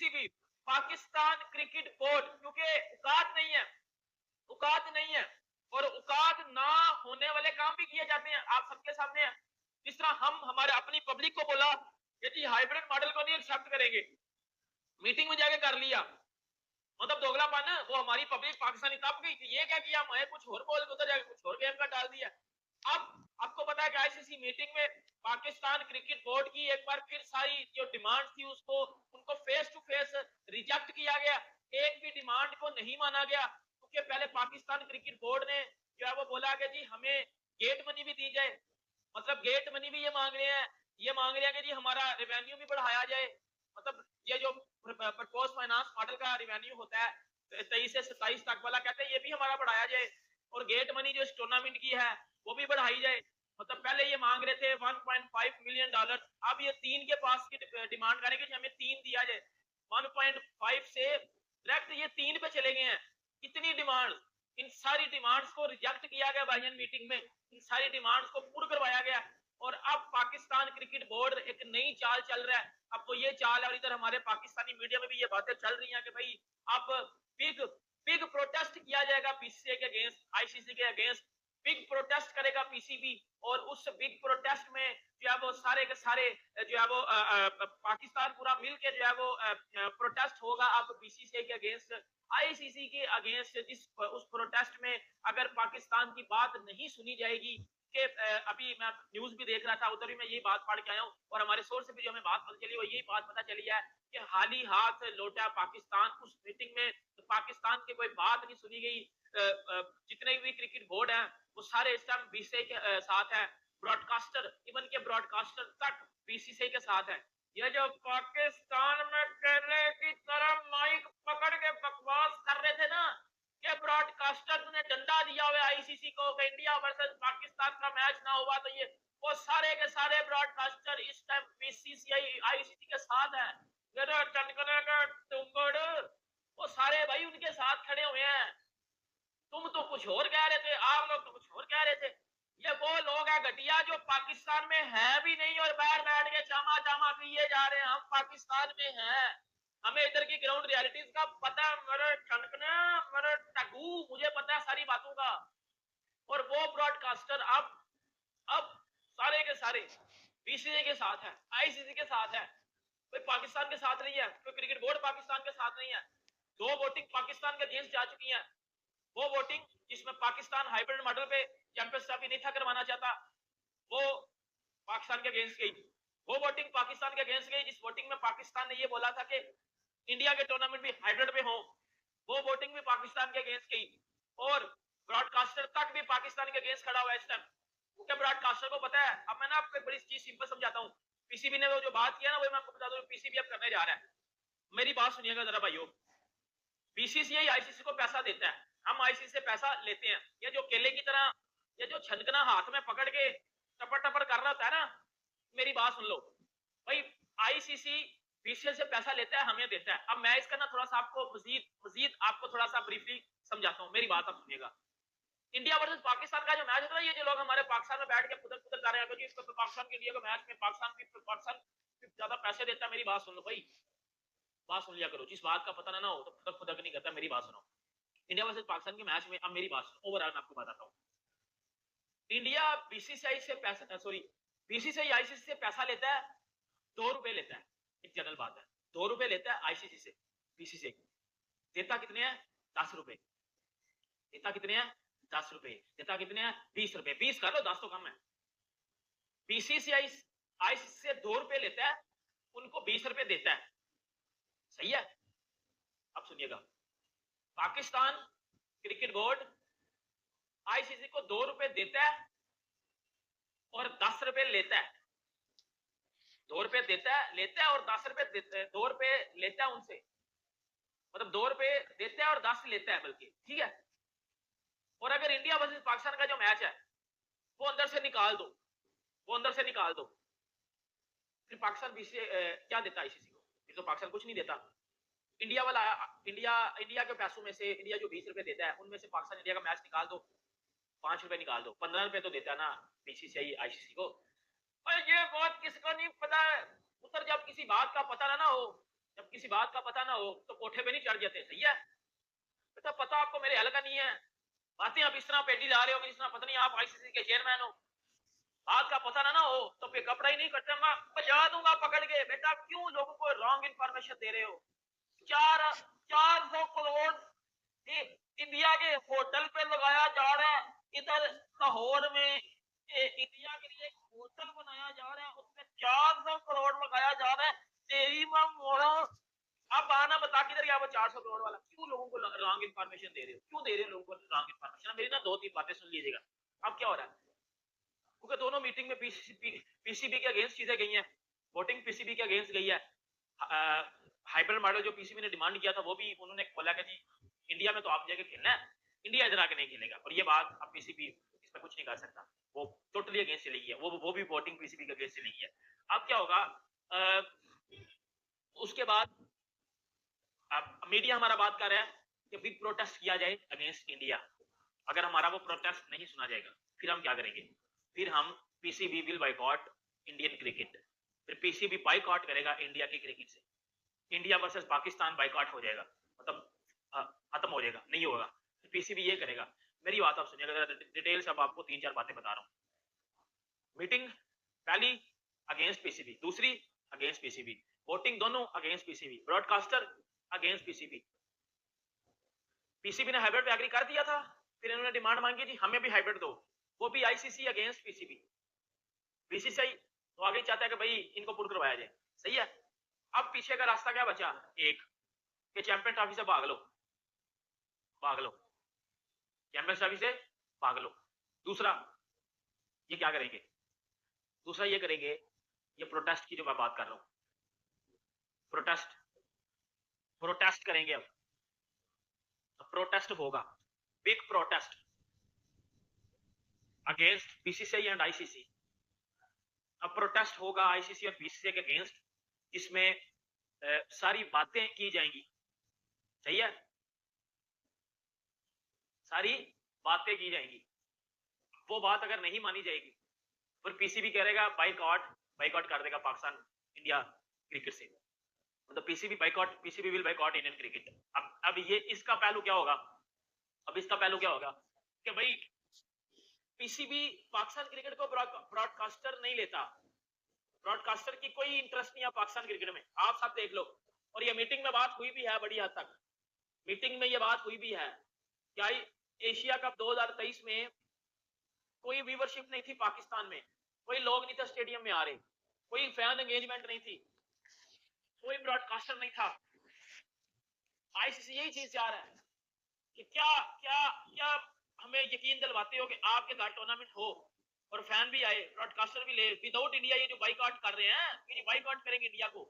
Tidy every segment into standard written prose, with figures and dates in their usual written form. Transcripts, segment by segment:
PCB Pakistan cricket board, क्योंकि औकात नहीं है और औकात ना होने वाले काम भी किए जाते हैं, आप सबके सामने है। जिस तरह हम हमारे अपनी पब्लिक को बोला कि जी हाइब्रिड मॉडल को नहीं एक्सेप्ट करेंगे, मीटिंग में जाके कर लिया, मतलब दोगलापन। वो हमारी पब्लिक पाकिस्तानी तब गई थी, ये क्या किया, मैं कुछ और बोल के उधर जाके कुछ और गेम का डाल दिया। अब आपको पता है कि आईसीसी मीटिंग में पाकिस्तान क्रिकेट बोर्ड की एक बार फिर सारी जो डिमांड थी उसको उनको फेस टू फेस रिजेक्ट किया गया, एक भी डिमांड को नहीं माना गया। क्योंकि पहले पाकिस्तान क्रिकेट बोर्ड ने जो है वो बोला कि जी हमें गेट मनी भी दी जाए, मतलब गेट मनी भी ये मांग रहे हैं, ये मांग रहे हैं कि जी हमारा रेवेन्यू भी बढ़ाया जाए, मतलब ये जो प्रपोज फाइनेंस मॉडल का रेवेन्यू होता है 23 से 27 तक वाला, कहते हैं ये भी हमारा बढ़ाया जाए, और गेट मनी जो इस टूर्नामेंट की है वो भी बढ़ाई जाए। मतलब पहले ये मांग रहे थे 1.5 मिलियन डॉलर, अब ये 3 के पास की डिमांड करेंगे कि हमें 3 दिया जाए। 1.5 से डायरेक्ट ये 3 पे चले गए हैं। कितनी डिमांड, इन सारी डिमांड्स को रिजेक्ट किया गया भाईजान मीटिंग में, इन सारी डिमांड्स को पूर्ण करवाया गया। और अब पाकिस्तान क्रिकेट बोर्ड एक नई चाल चल रहा है, अब तो ये चाल है, और इधर हमारे पाकिस्तानी मीडिया में भी ये बातें चल रही हैं कि भाई अब बिग बिग प्रोटेस्ट किया जाएगा पीसीसीआई के अगेंस्ट, आईसीसी के अगेंस्ट बिग प्रोटेस्ट करेगा पीसीबी। और उस बिग प्रोटेस्ट में जो है वो सारे के सारे जो है वो पाकिस्तान पूरा मिलके जो है वो प्रोटेस्ट होगा अब बीसीसीआई के अगेंस्ट, आईसीसी के अगेंस्ट। जिस उस प्रोटेस्ट में अगर पाकिस्तान की बात नहीं सुनी जाएगी, कि अभी मैं न्यूज भी देख रहा था, उधर भी मैं यही बात पढ़ के आया हूँ, और हमारे सोर्स से भी जो हमें बात पता चली वो यही बात पता चली है कि हाल ही हाथ लौटा पाकिस्तान। उस मीटिंग में तो पाकिस्तान की कोई बात नहीं सुनी गई। जितने भी क्रिकेट बोर्ड हैं वो सारे इस टाइम बीसीसीआई के साथ है, ब्रॉडकास्टर इवन के ब्रॉडकास्टर तक बीसीसीआई के साथ है। ये जो पाकिस्तान में कहने की तरह माइक पकड़ के बकवास कर रहे थे ना, कि ब्रॉडकास्टर ने डंडा दिया हुआ आईसीसी को कि इंडिया वर्सेस पाकिस्तान का मैच ना हुआ, तो ये वो सारे के सारे ब्रॉडकास्टर इस टाइम बीसीसीआई आईसीसी के साथ है। चनकने का टुंगड़, वो सारे भाई उनके साथ खड़े हुए हैं। तुम तो कुछ और कह रहे थे, आप लोग तो कुछ और कह रहे थे। ये वो लोग हैं घटिया जो पाकिस्तान में है भी नहीं और बैठ बैठ के चामा चामा पिए जा रहे हैं। हम पाकिस्तान में हैं, हमें इधर की ग्राउंड रियलिटीज का पता, मेरे ठनकने मेरे टकू, मुझे पता है सारी बातों का। और वो ब्रॉडकास्टर अब सारे के सारे बीसीसीआई के साथ है, आईसीसी के साथ है, कोई पाकिस्तान के साथ नहीं है, कोई क्रिकेट बोर्ड पाकिस्तान के साथ नहीं है। 2 वोटिंग पाकिस्तान के अगेंस्ट जा चुकी है। वो वोटिंग जिसमें पाकिस्तान हाइब्रिड मॉडल पे चैंपियंस ट्रॉफी नहीं था करवाना चाहता, वो पाकिस्तान के अगेंस्ट गई। वो वोटिंग पाकिस्तान के अगेंस्ट गई जिस वोटिंग में पाकिस्तान ने ये बोला था कि इंडिया के टूर्नामेंट भी हाइब्रिड पे हो, वो वोटिंग भी पाकिस्तान के अगेंस्ट गई। और ब्रॉडकास्टर तक भी पाकिस्तान के अगेंस्ट खड़ा हुआ है इस टाइम, क्योंकि ब्रॉडकास्टर को पता है। अब मैं ना आपको एक बड़ी चीज सिंपल समझाता हूँ। पीसीबी ने वो जो बात किया ना, वो मैं आपको बता दूं, पीसीबी अब करने जा रहा है। मेरी बात सुनिएगा जरा भाइयों, बीसीसीआई आईसीसी को पैसा देता है, हम आईसीसी से पैसा लेते हैं। ये जो केले की तरह ये जो छनकना हाथ में पकड़ के टपर टपर कर रहा होता है ना, मेरी बात सुन लो भाई, आईसीसी बीसीसीआई से पैसा लेता है, हमें देता है। अब मैं इसका ना थोड़ा सा आपको मजीद आपको थोड़ा सा ब्रीफली समझाता हूँ, मेरी बात आप सुनिएगा। इंडिया वर्सेस पाकिस्तान का जो मैच होता है, ये जो लोग हमारे पाकिस्तान में बैठ के खुदर खुदर कर रहे हैं कि इसको पाकिस्तान के इंडिया का मैच में पाकिस्तान ज्यादा पैसे देता है, मेरी बात सुन लो भाई, बात सुन लिया करो। जिस बात का पता ना हो तो खुदक खुदक नहीं करता, मेरी बात सुनो। इंडिया वर्सेस पाकिस्तान के मैच में अब मेरी बात सुनो, ओवरऑल मैं आपको बताता हूँ। इंडिया बीसीसीआई से पैसा बीसीसीआई आईसीसी से पैसा लेता है, 2 रुपए लेता है, एक जनरल बात है, 2 रुपए लेता है आईसीसी से, बीसीसीआई देता कितने हैं, 10 रुपए देता कितने हैं, 10 रुपए देता कितने हैं, 20 रुपए, 20 कर लो, 10 तो कम है। बीसीसीआई आईसीसी से 2 रुपए लेता है, उनको 20 रुपए देता है, सही है। अब सुनिएगा, पाकिस्तान क्रिकेट बोर्ड आईसीसी को 2 रुपए देता है और 10 रुपए लेता है। 2 रुपए देता है, लेता है और 10 रुपए देता है, 2 रुपए लेता है उनसे, मतलब 2 रुपए देता है और 10 लेता है, बल्कि ठीक है। और अगर इंडिया वर्सेस पाकिस्तान का जो मैच है वो अंदर से निकाल दो, वो अंदर से निकाल दो, फिर पाकिस्तान बीसी क्या देता है आईसीसी को, फिर तो पाकिस्तान कुछ नहीं देता। इंडिया वाला इंडिया के पैसों में से इंडिया जो 20 रुपए देता है उनमें से पाकिस्तान इंडिया का मैच निकाल दो, 5 रुपए निकाल दो, 15 रुपए तो देता है ना बीसीसीआई आईसीसी को। और ये बात किसको नहीं पता, उधर जब किसी बात का पता ना हो जब किसी बात का पता ना हो तो कोठे पे नहीं चढ़ जाते, सही है बेटा, पता आपको मेरे हल का नहीं है, बातें आप इस तरह पेटी ला रहे हो कि जिस तरह पता नहीं आप आईसीसी के चेयरमैन हो, बात का पता ना हो तो फिर कपड़ा ही नहीं कटता, मैं बजा दूंगा पकड़ के। बेटा क्यों लोगों को रॉन्ग इन्फॉर्मेशन दे रहे हो? 400 करोड़ इंडिया के होटल पे लगाया जा रहा है, इधर लाहौर में इंडिया के लिए होटल बनाया जा रहा है, उसमें 400 करोड़ लगाया जा रहा है। तेरी मां मोड़ा, अब आना बता किधर गया वो 400 करोड़ वाला? क्यों लोगों को रॉन्ग इन्फॉर्मेशन दे रहे हो? क्यों दे रहे हो लोगों को रॉन्ग इन्फॉर्मेशन? मेरी ना 2-3 बातें सुन लीजिएगा। अब क्या हो रहा है, क्योंकि दोनों मीटिंग में पीसीबी के अगेंस्ट चीजें गई हैं, वोटिंग पीसीबी के अगेंस्ट गई है। हाइब्रिड मॉडल जो पीसीबी ने डिमांड किया था वो भी उन्होंने बोला कि जी इंडिया में तो आप जगह खेलना है, इंडिया इधर आके नहीं खेलेगा, और ये बात अब पीसीबी इसमें कुछ नहीं कर सकता, वो टोटली अगेंस्ट चली गई है, वो भी वोटिंग पीसीबी के अगेंस्ट चली गई है। अब क्या होगा, उसके बाद अब मीडिया हमारा बात कर रहा है कि बिग प्रोटेस्ट किया जाए अगेंस्ट इंडिया। अगर हमारा वो प्रोटेस्ट नहीं सुना जाएगा फिर हम क्या करेंगे? फिर हम PCB will boycott Indian cricket, फिर पीसीबी बाइकॉट करेगा इंडिया की क्रिकेट से, इंडिया वर्सेस पाकिस्तान बाइकॉट हो जाएगा, मतलब खत्म हो जाएगा, नहीं होगा। पीसीबी ये करेगा। मेरी बात आप सुनिएगा, डिटेल से अब आपको 3-4 बातें बता रहा हूँ। मीटिंग पहली अगेंस्ट पीसीबी, दूसरी अगेंस्ट पीसीबी, वोटिंग दोनों against PCB, broadcaster against PCB. PCB ने हाइब्रिड पे एग्री कर दिया था, फिर इन्होंने डिमांड मांगी थी हमें भी हाइब्रिड दो, वो भी आईसीसी अगेंस्ट पीसीबी। बीसीसीआई तो आगे चाहता है कि भाई इनको पुट करवाया जाए, सही है। अब पीछे का रास्ता क्या बचा? एक कि चैंपियन ट्रॉफी से भाग लो, भाग लो, चैंपियंस ट्रॉफी से भाग लो। दूसरा ये क्या करेंगे? दूसरा ये करेंगे, ये प्रोटेस्ट की जो मैं बात कर रहा हूं, प्रोटेस्ट करेंगे। अब प्रोटेस्ट होगा, big protest against BCCI and ICC. अब प्रोटेस्ट होगा आईसीसी और बीसीसीआई के अगेंस्ट, जिसमें सारी बातें की जाएंगी, सही है, सारी बातें की जाएंगी। वो बात अगर नहीं मानी जाएगी फिर पीसीबी करेगा बाइकआउट कर देगा पाकिस्तान इंडिया क्रिकेट से, मतलब PCB will boycott Indian cricket. अब ये इसका पहलू क्या होगा? अब इसका पहलू क्या होगा कि भाई पीसीबी पाकिस्तान क्रिकेट को ब्रॉडकास्टर नहीं लेता, ब्रॉडकास्टर की कोई इंटरेस्ट नहीं है पाकिस्तान क्रिकेट में, आप सब देख लो। और ये मीटिंग में बात हुई भी है, बड़ी हद तक मीटिंग में ये बात हुई भी है क्या एशिया कप 2023 में कोई व्यूवरशिप नहीं थी पाकिस्तान में, कोई लोग नहीं थे स्टेडियम में आ रहे, कोई फैन एंगेजमेंट नहीं थी, कोई ब्रॉडकास्टर नहीं था। आईसीसी यही चीज चाह रहा है कि क्या क्या क्या हमें यकीन दिलवाते हो कि आपके घर टूर्नामेंट हो और फैन भी आए, ब्रॉडकास्टर भी ले, विदाउट इंडिया ये जो बाइकआउट कर रहे हैं, ये बाइकआउट करेंगे इंडिया को,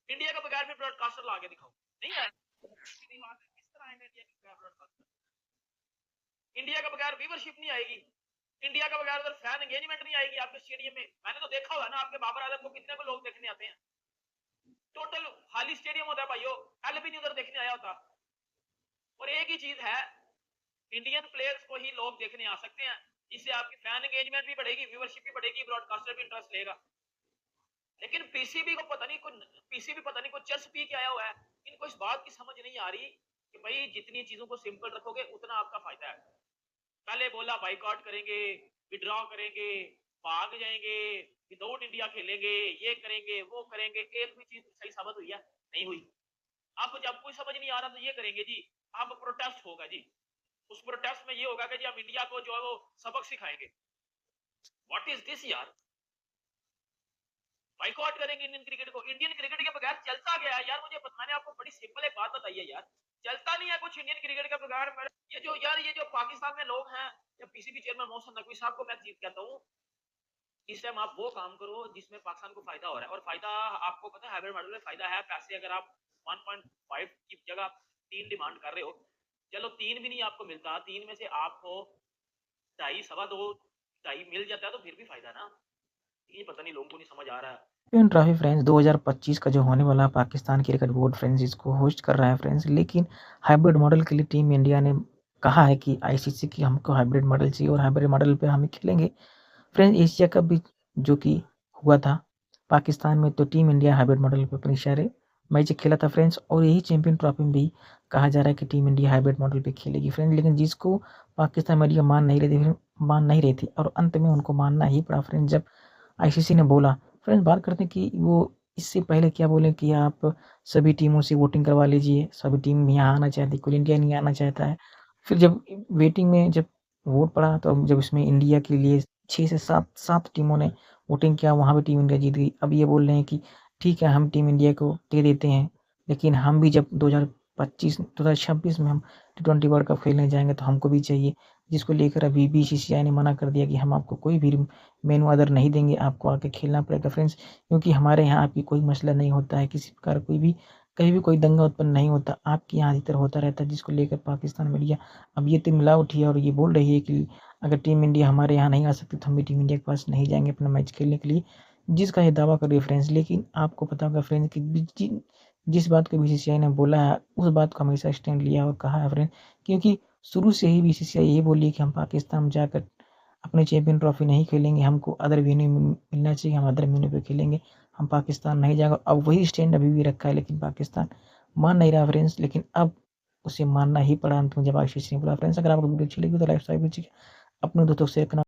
इंडिया का बगैर भी ब्रॉडकास्टर ला के दिखाओ, नहीं है किस तरह है इंडिया के बगैर ब्रॉडकास्टर? इंडिया का बगैर व्यूवरशिप नहीं आएगी, इंडिया का बगैर उधर फैन एंगेजमेंट नहीं आएगी आपके स्टेडियम में। मैंने तो देखा हुआ ना, आपके बाबर आजम को कितने को लोग देखने आते हैं, टोटल खाली स्टेडियम होता है भाइयों, पहले भी नहीं उधर देखने आया होता। और एक ही चीज है, इंडियन प्लेयर्स को ही लोग देखने आ सकते हैं, इससे आपकी फैन एंगेजमेंट भी बढ़ेगी, व्यूवरशिप भी बढ़ेगी, ब्रॉडकास्टर भी इंटरेस्ट लेगा। लेकिन पीसीबी पता नहीं कुछ चर्च पी के आया हुआ है, इनको इस बात की समझ नहीं आ रही कि भाई जितनी चीजों को सिंपल रखोगे उतना आपका फायदा है। पहले बोला बाइकआउट करेंगे, विड्रॉ करेंगे, भाग जाएंगे, विदाउट इंडिया खेलेंगे, ये करेंगे वो करेंगे, एक भी चीज सही साबित हुई है? नहीं हुई। अब जब कोई समझ नहीं आ रहा तो ये करेंगे जी, अब प्रोटेस्ट होगा जी, उस प्रोटेस्ट में ये होगा कि जी हम इंडिया को जो है वो सबक सिखाएंगे। व्हाट इज दिस यार? बाइकआउट करेंगे इंडियन क्रिकेट को, इंडियन क्रिकेट के बगैर चलता गया है यार, मुझे मैंने आपको बड़ी सिंपल एक बात बताई है यार, चलता नहीं है कुछ इंडियन क्रिकेट के बगैर। ये जो पाकिस्तान में लोग हैं, या पीसीबी चेयरमैन मोहसिन नकवी साहब को मैं चीज कहता हूँ, इस टाइम आप वो काम करो जिसमें पाकिस्तान को फायदा हो रहा है, और फायदा आपको पता है हाइब्रिड मॉडल में फायदा है पैसे। अगर आप 1.5 की जगह 3 डिमांड कर रहे हो, चलो 3 भी नहीं आपको मिलता, 3 में से आपको 2.5 सवा 2.5 मिल जाता है तो फिर भी फायदा ना। ये पता नहीं लोगों को नहीं समझ आ रहा है। चैंपियन ट्रॉफी फ्रेंड्स 2025 का जो होने वाला पाकिस्तान क्रिकेट बोर्ड फ्रेंड्स इसको होस्ट कर रहा है फ्रेंड्स, लेकिन हाइब्रिड मॉडल के लिए टीम इंडिया ने कहा है कि आईसीसी की हमको हाइब्रिड मॉडल चाहिए और हाइब्रिड मॉडल पे हम खेलेंगे फ्रेंड्स। एशिया कप भी जो कि हुआ था पाकिस्तान में, तो टीम इंडिया हाइब्रिड मॉडल पे अपनी सारे मैच खेला था फ्रेंड्स, और यही चैंपियन ट्रॉफी में भी कहा जा रहा है कि टीम इंडिया हाइब्रिड मॉडल पे खेलेगी फ्रेंड्स, लेकिन जिसको पाकिस्तान मीडिया मान नहीं रही थी और अंत में उनको मानना ही पड़ा फ्रेंड्स, जब आईसीसी ने बोला। फ्रेंड्स, बात करते हैं कि वो इससे पहले क्या बोले कि आप सभी टीमों से वोटिंग करवा लीजिए, सभी टीम यहाँ आना चाहती, कोई इंडिया नहीं आना चाहता है। फिर जब वेटिंग में जब वोट पड़ा, तो जब इसमें इंडिया के लिए 6 से 7 टीमों ने वोटिंग किया, वहाँ पे टीम इंडिया जीत गई। अब ये बोल रहे हैं कि ठीक है, हम टीम इंडिया को दे देते हैं, लेकिन हम भी जब 2026 में हम T20 वर्ल्ड कप खेलने जाएँगे तो हमको भी चाहिए। जिसको लेकर अभी बीसीसीआई ने मना कर दिया कि हम आपको कोई भी मेनू अदर नहीं देंगे, आपको आके खेलना पड़ेगा फ्रेंड्स, क्योंकि हमारे यहाँ आपकी कोई मसला नहीं होता है, किसी प्रकार कोई भी कहीं भी कोई दंगा उत्पन्न नहीं होता, आपके यहाँ अधिकतर होता रहता है, जिसको लेकर पाकिस्तान मीडिया अब ये तो मिलावट है और ये बोल रही है कि अगर टीम इंडिया हमारे यहाँ नहीं आ सकती तो हम भी टीम इंडिया के पास नहीं जाएँगे अपना मैच खेलने के लिए, जिसका ये दावा कर रही है फ्रेंड्स। लेकिन आपको पता होगा फ्रेंड्स कि जिस बात को बीसीसीआई ने बोला है, उस बात को हमेशा स्टैंड लिया और कहा है फ्रेंड्स, क्योंकि शुरू से ही बीसीसीआई यही बोली है कि हम पाकिस्तान में जाकर अपनी चैंपियन ट्रॉफी नहीं खेलेंगे, हमको अदर वेन्यू मिलना चाहिए, हम अदर वेन्यू पे खेलेंगे, हम पाकिस्तान नहीं जाएगा। अब वही स्टैंड अभी भी रखा है, लेकिन पाकिस्तान मान नहीं रहा फ्रेंड्स, लेकिन अब उसे मानना ही पड़ा अंत में जब आईसीसी ने बोला। फ्रेंड्स, अगर आपको वीडियो अच्छी लगी तो लाइक सब्सक्राइब कीजिए, अपने दोस्तों से शेयर करना